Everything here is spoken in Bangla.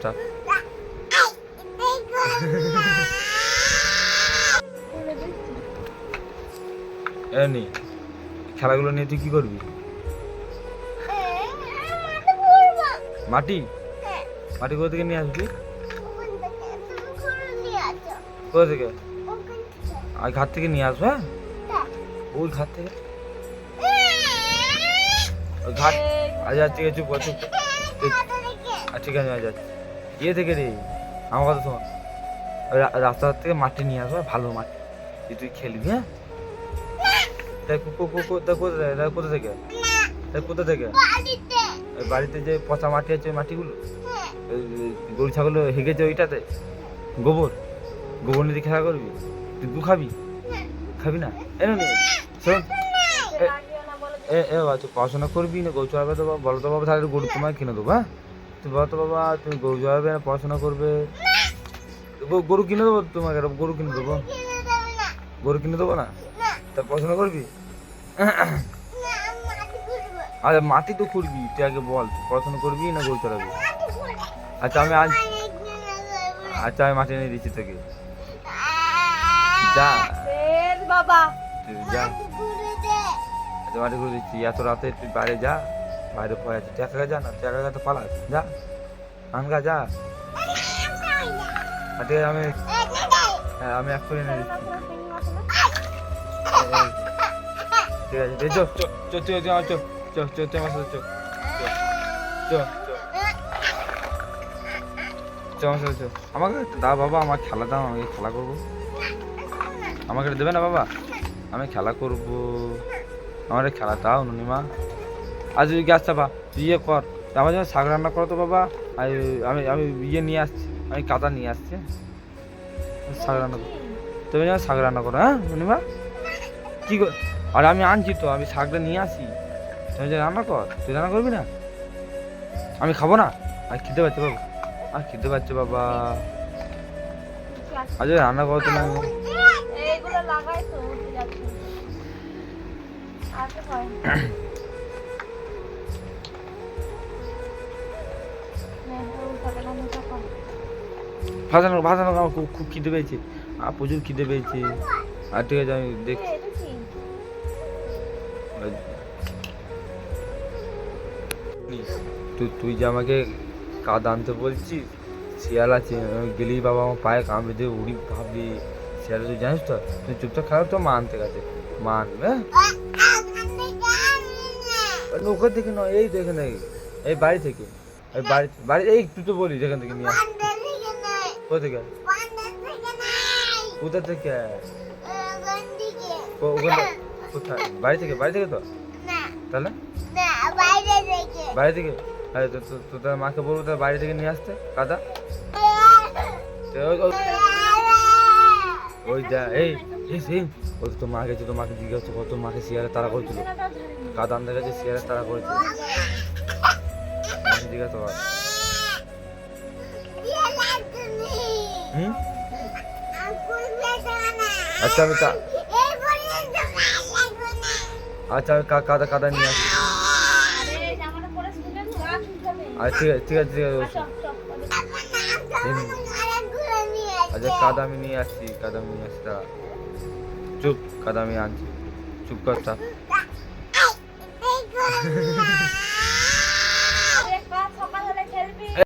স্টার্ট। এমনি খেলাগুলো নিয়ে তুই কি করবি? মাটি মাটি কোথা থেকে নিয়ে আসবি? কোথা থেকে? আর ঘাট থেকে নিয়ে আসবো। হ্যাঁ, ওই ঘাট থেকে, ওই ঘাট। আচ্ছা ঠিক আছে, চুপ কর, চুপ। ঠিক আছে, আজ ইয়ে থেকে রে, আমার কথা শোন। ওই রাস্তার থেকে মাটি নিয়ে আসবো, ভালো মাটি, তুই খেলবি। হ্যাঁ, কোথা থেকে? কোথা থেকে? ওই বাড়িতে যে পচা মাটি আছে, ওই মাটিগুলো গরু ছাগল হেগেছে, ওইটাতে গোবর নিয়ে খেলা করবি। তুই গু খাবি? খাবি না? এনে শোন, তুই পড়াশোনা করবি না গরু চড়াবে? তো বলো তো বাবা, তাহলে গরু তোমায় কিনে দেবো। হ্যাঁ, তুই বলো তো বাবা, তুমি গরু চড়াবে না পড়াশোনা করবে? গরু কিনে দেবো তোমাকে, গরু কিনে দেবো। গরু কিনে দেবো না? তা পড়াশোনা করবি? আরে মাটি তো খুঁড়বি, তুই আগে বল, তুই পড়াশোনা করবি না গরু চড়াবি? আচ্ছা আমি মাটি এনে দিচ্ছি তোকে, যা বাবা, যা। আচ্ছা মাটি করে দিচ্ছি, এত রাতে তুই বাইরে যা, বাইরে পড়ে আছে, টাকা যা না, টাকা তো পালাস, যা আনগা, যা। ঠিক আছে, আমি এক করে এনে দিচ্ছি। ঠিক আছে, আমাকে দাও বাবা, আমার খেলা দাও, আমি খেলা করবো। আমাকে দেবে না বাবা? আমি খেলা করবো, আমার খেলা দাও নুনিমা। আজ ওই গ্যাস চাপা, ইয়ে কর, আমার জন্য শাক রান্না করো তো বাবা। আমি আমি ইয়ে নিয়ে আসছি, আমি কাদা নিয়ে আসছি, শাক রান্না করো। তুমি যেন শাক রান্না করো। হ্যাঁ নুনিমা, কি কর? আর আমি আনছি তো, আমি শাকটা নিয়ে আসি, তুমি যে রান্না কর। তুই রান্না করবি না? আমি খাবো না, আর খেতে পারছি বাবা, আর খেতে পারছি বাবা। আজ রান্না করো তো না। ভাজানো আমার খুব খিদে পেয়েছে, আর প্রচুর খিদে পেয়েছে। আর ঠিক আছে, আমি দেখছি। তুই যে আমাকে কাদা আনতে বলছিস, শিয়াল আছে, গেলেই বাবা আমার পায়ে কামড়ে দিয়ে উড়ি ভাবলি। শিয়াল তুই জানিস তো, তুই চুপচাপ খেলা, তো মা আনতে গেছে, মা আনবে। ওখান থেকে নয়, এই তো এখানে, এই বাড়ি থেকে, এই বাড়ি এই তুই তো বলিস এখান থেকে নিয়ে আসতে। কোথা থেকে? কোথা থেকে? ওখানে কোথায়? বাড়ি থেকে তো, তাহলে বাড়ি থেকে। তোর মাকে বলবো তার বাড়ি থেকে নিয়ে আসতে কাদা। ওই যা, এই ও তো মা গেছে, তো মাকে জিজ্ঞাসা করতো, তোর মাকে শিয়ারে তারা করেছিল, কাদা আনতে গেছে, শিয়ারে তারা করেছিল, জিজ্ঞাসা কর। আচ্ছা আমি কাদা নিয়ে আসি। আচ্ছা ঠিক আছে, আচ্ছা কাদা আমি নিয়ে আসছি, চুপ, কাদা আমি আনছি, চুপ কর।